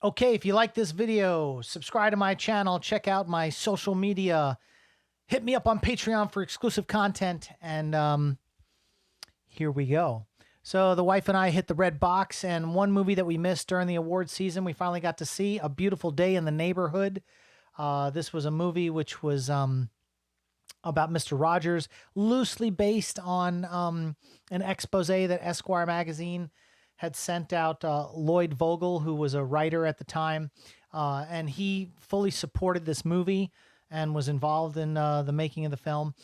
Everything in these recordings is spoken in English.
Okay, if you like this video, subscribe to my channel, check out my social media, hit me up on Patreon for exclusive content, and here we go. So the wife and I hit the red box, and one movie that we missed during the award season, we finally got to see, A Beautiful Day in the Neighborhood. This was a movie which was about Mr. Rogers, loosely based on an expose that Esquire magazine had sent out. Lloyd Vogel, who was a writer at the time, and he fully supported this movie and was involved in the making of the film.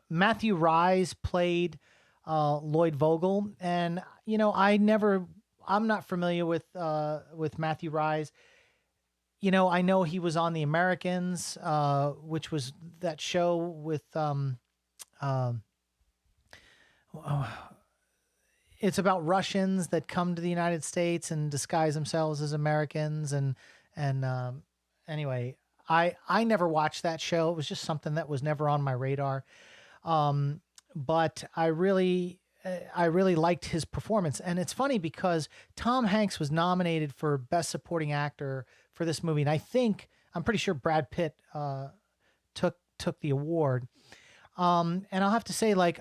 Matthew Rhys played Lloyd Vogel, and I'm not familiar with Matthew Rhys. I know he was on The Americans, which was that show with uh, it's about Russians that come to the United States and disguise themselves as Americans, and anyway, I never watched that show. It was just something that was never on my radar. Um, but I really liked his performance, and it's funny because Tom Hanks was nominated for Best Supporting Actor for this movie, and I'm pretty sure Brad Pitt took the award. And I'll have to say, like,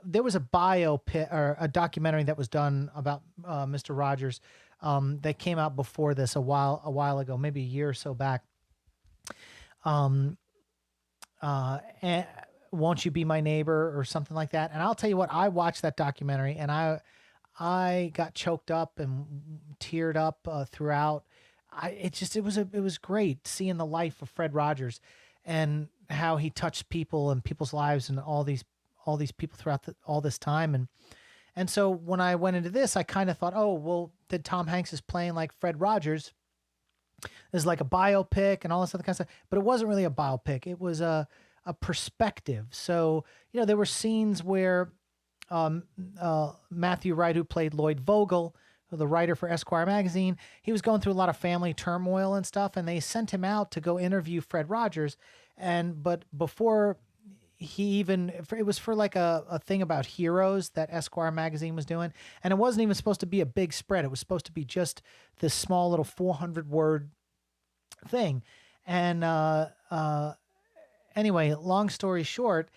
there was a biopic or a documentary that was done about Mr. Rogers that came out before this a while ago, maybe a year or so back. Um, and Won't You Be My Neighbor or something like that. And I'll tell you what, I watched that documentary and I got choked up and teared up throughout. It was great seeing the life of Fred Rogers and how he touched people and people's lives and all these people throughout all this time. And so when I went into this, I kind of thought, oh well, that Tom Hanks is playing like Fred Rogers is like a biopic and all this other kind of stuff. But it wasn't really a biopic. It was a perspective. So there were scenes where Matthew Wright, who played Lloyd Vogel, the writer for Esquire magazine, he was going through a lot of family turmoil and stuff, and they sent him out to go interview Fred Rogers. But before it was for like a thing about heroes that Esquire magazine was doing, and it wasn't even supposed to be a big spread. It was supposed to be just this small little 400 word thing. And anyway, long story short,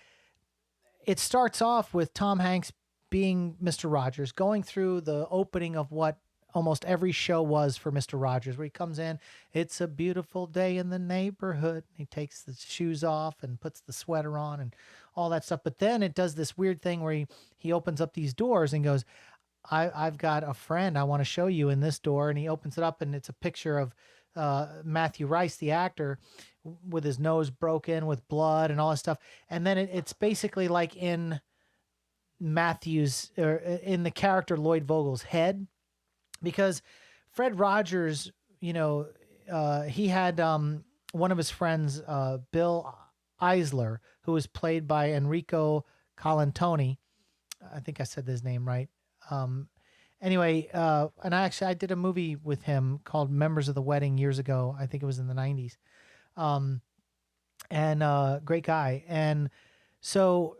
it starts off with Tom Hanks being Mr. Rogers, going through the opening of what almost every show was for Mr. Rogers, where he comes in, it's a beautiful day in the neighborhood. He takes the shoes off and puts the sweater on and all that stuff. But then it does this weird thing where he opens up these doors and goes, I've got a friend I want to show you in this door. And he opens it up and it's a picture of Matthew Rice, the actor, with his nose broken, with blood and all this stuff. And then it's basically like in Matthew's, or in the character Lloyd Vogel's head, because Fred Rogers, he had one of his friends, Bill Eisler, who was played by Enrico Colantoni. I think I said his name right. Anyway, and I did a movie with him called Members of the Wedding years ago. I think it was in the 90s. And great guy. And so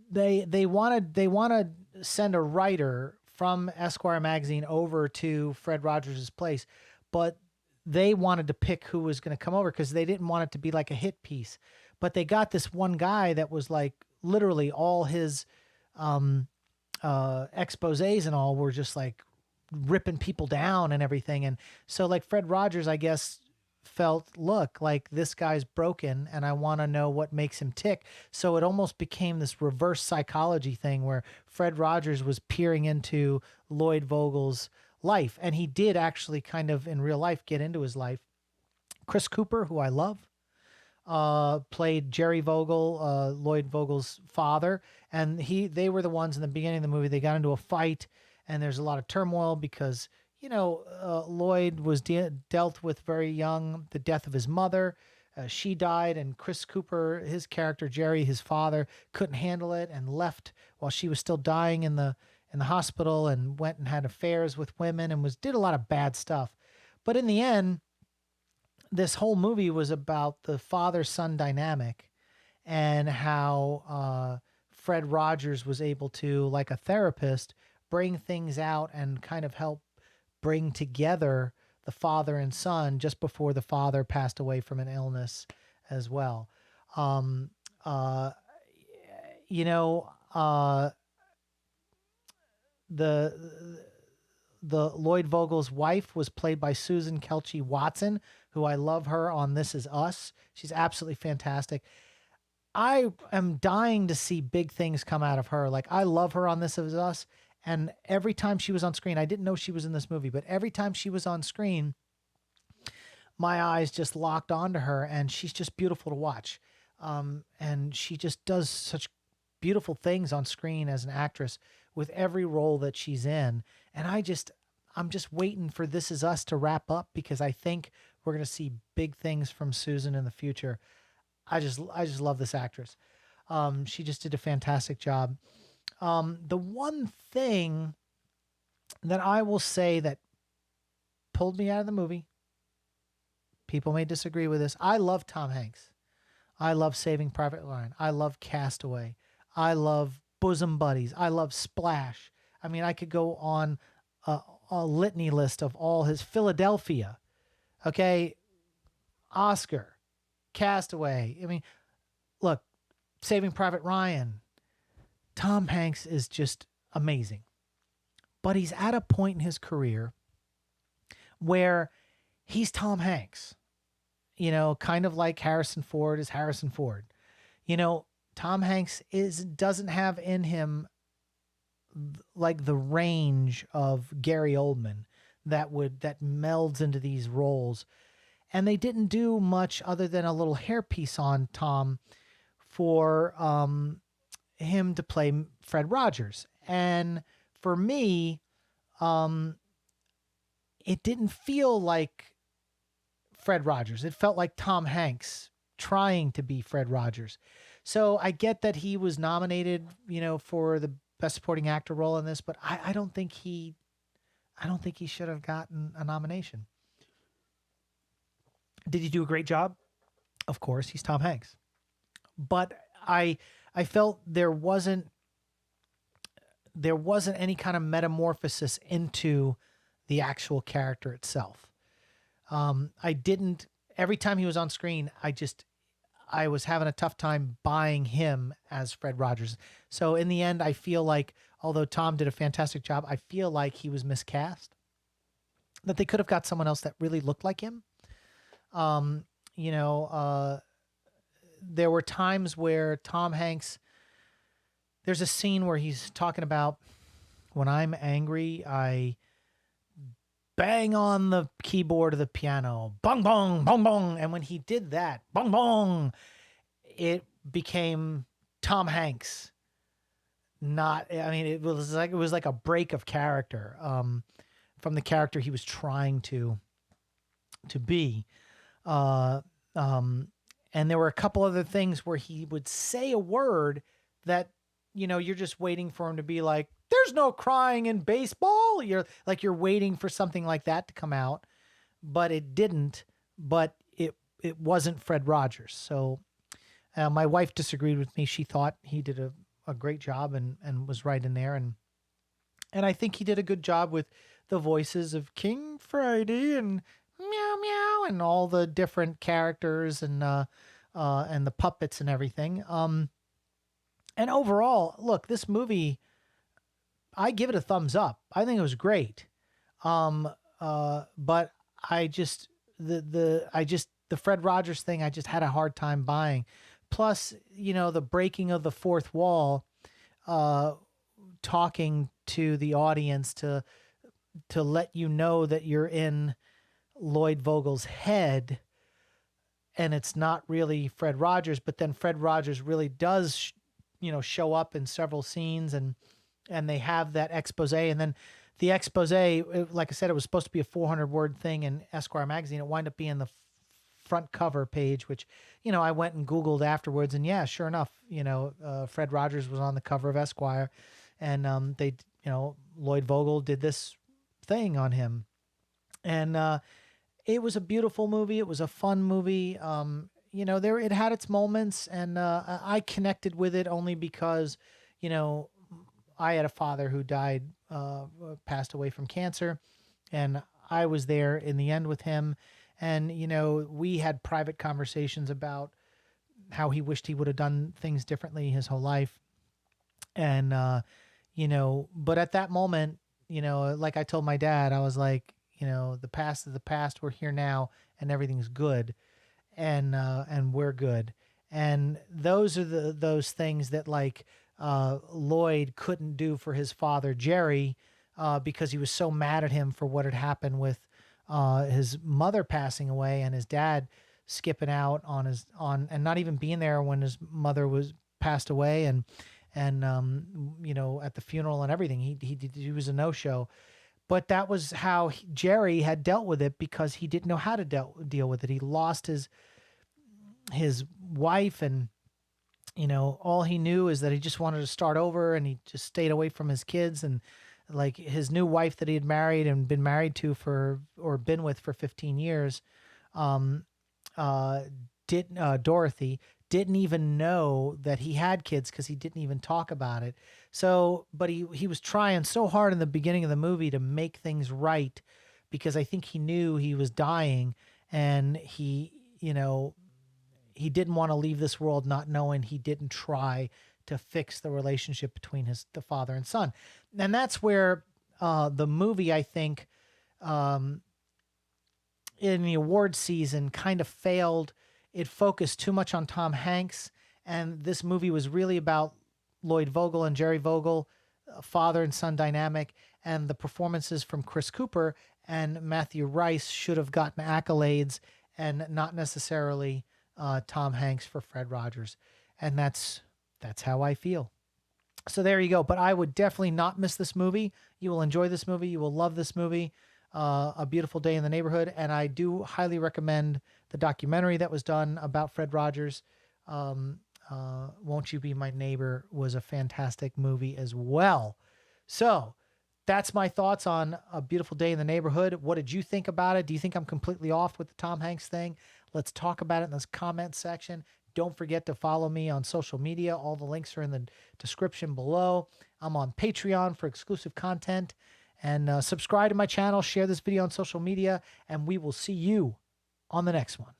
they want to send a writer from Esquire magazine over to Fred Rogers' place, but they wanted to pick who was going to come over because they didn't want it to be like a hit piece. But they got this one guy that was like literally all his exposés and all were just like ripping people down and everything. And so like Fred Rogers, I guess, felt, look, like this guy's broken and I want to know what makes him tick. So it almost became this reverse psychology thing where Fred Rogers was peering into Lloyd Vogel's life. And he did actually kind of in real life get into his life. Chris Cooper, who I love, played Jerry Vogel, Lloyd Vogel's father. And they were the ones in the beginning of the movie. They got into a fight and there's a lot of turmoil because Lloyd was dealt with very young, the death of his mother. She died, and Chris Cooper, his character Jerry, his father, couldn't handle it and left while she was still dying in the hospital, and went and had affairs with women and did a lot of bad stuff. But in the end, this whole movie was about the father-son dynamic and how Fred Rogers was able to, like a therapist, bring things out and kind of help bring together the father and son just before the father passed away from an illness as well. Um, uh, you know, the the Lloyd Vogel's wife was played by Susan Kelchi Watson, who I love her on This Is Us. She's absolutely fantastic. I am dying to see big things come out of her. Like, I love her on This Is Us. And every time she was on screen, I didn't know she was in this movie, but every time she was on screen, my eyes just locked onto her, and she's just beautiful to watch. And she just does such beautiful things on screen as an actress with every role that she's in. And I'm just waiting for This Is Us to wrap up, because I think we're going to see big things from Susan in the future. I just love this actress. She just did a fantastic job. The one thing that I will say that pulled me out of the movie, people may disagree with this. I love Tom Hanks. I love Saving Private Ryan. I love Castaway. I love Bosom Buddies. I love Splash. I mean, I could go on a litany list of all his Philadelphia. Okay. Oscar, Castaway. I mean, look, Saving Private Ryan. Tom Hanks is just amazing. But he's at a point in his career where he's Tom Hanks. You know, kind of like Harrison Ford is Harrison Ford. You know, Tom Hanks doesn't have in him like the range of Gary Oldman that melds into these roles. And they didn't do much other than a little hairpiece on Tom for him to play Fred Rogers. And for me, it didn't feel like Fred Rogers. It felt like Tom Hanks trying to be Fred Rogers. So I get that he was nominated, you know, for the Best Supporting Actor role in this, but I don't think he should have gotten a nomination. Did he do a great job? Of course, he's Tom Hanks. But I felt there wasn't any kind of metamorphosis into the actual character itself. Every time he was on screen, I was having a tough time buying him as Fred Rogers. So in the end, I feel like, although Tom did a fantastic job, I feel like he was miscast, that they could have got someone else that really looked like him. You know, there were times where Tom Hanks, there's a scene where he's talking about, when I'm angry, I bang on the keyboard of the piano, bong, bong, bong, bong. And when he did that, bong, bong, it became Tom Hanks. It was like a break of character, from the character he was trying to be. And there were a couple other things where he would say a word that, you know, you're just waiting for him to be like, there's no crying in baseball. You're waiting for something like that to come out, but it didn't, but it wasn't Fred Rogers. So, my wife disagreed with me. She thought he did a great job and was right in there. And I think he did a good job with the voices of King Friday and meow meow and all the different characters and the puppets and everything. And overall, look, this movie, I give it a thumbs up. I think it was great. But I just the Fred Rogers thing, I just had a hard time buying. Plus, you know, the breaking of the fourth wall, talking to the audience to let you know that you're in Lloyd Vogel's head and it's not really Fred Rogers, but then Fred Rogers really does, show up in several scenes and they have that expose. And then the expose, like I said, it was supposed to be a 400-word thing in Esquire magazine. It wound up being the front cover page, which, I went and Googled afterwards, and yeah, sure enough, Fred Rogers was on the cover of Esquire, and Lloyd Vogel did this thing on him. And it was a beautiful movie. It was a fun movie. It had its moments, and I connected with it only because, I had a father who died, passed away from cancer. And I was there in the end with him. And, we had private conversations about how he wished he would have done things differently his whole life. And, but at that moment, like I told my dad, I was like, the past is the past. We're here now and everything's good. And we're good. And those are those things that like Lloyd couldn't do for his father Jerry, because he was so mad at him for what had happened with his mother passing away and his dad skipping out on and not even being there when his mother was passed away, and at the funeral and everything. He was a no-show. But that was how Jerry had dealt with it, because he didn't know how to deal with it. He lost his wife, and all he knew is that he just wanted to start over, and he just stayed away from his kids. And like his new wife that he had married and been married to been with for 15 years, um Dorothy didn't even know that he had kids, because he didn't even talk about it. So, but he was trying so hard in the beginning of the movie to make things right, because I think he knew he was dying, and he didn't want to leave this world not knowing he didn't try to fix the relationship between the father and son. And that's where the movie, I think, in the award season kind of failed. It focused too much on Tom Hanks, and this movie was really about Lloyd Vogel and Jerry Vogel, father and son dynamic, and the performances from Chris Cooper and Matthew Rice should have gotten accolades, and not necessarily Tom Hanks for Fred Rogers. And that's how I feel. So there you go. But I would definitely not miss this movie. You will enjoy this movie. You will love this movie. A Beautiful Day in the Neighborhood. And I do highly recommend the documentary that was done about Fred Rogers. Won't You Be My Neighbor was a fantastic movie as well. So that's my thoughts on A Beautiful Day in the Neighborhood. What did you think about it? Do you think I'm completely off with the Tom Hanks thing? Let's talk about it in this comment section. Don't forget to follow me on social media. All the links are in the description below. I'm on Patreon for exclusive content. And subscribe to my channel, share this video on social media, and we will see you on the next one.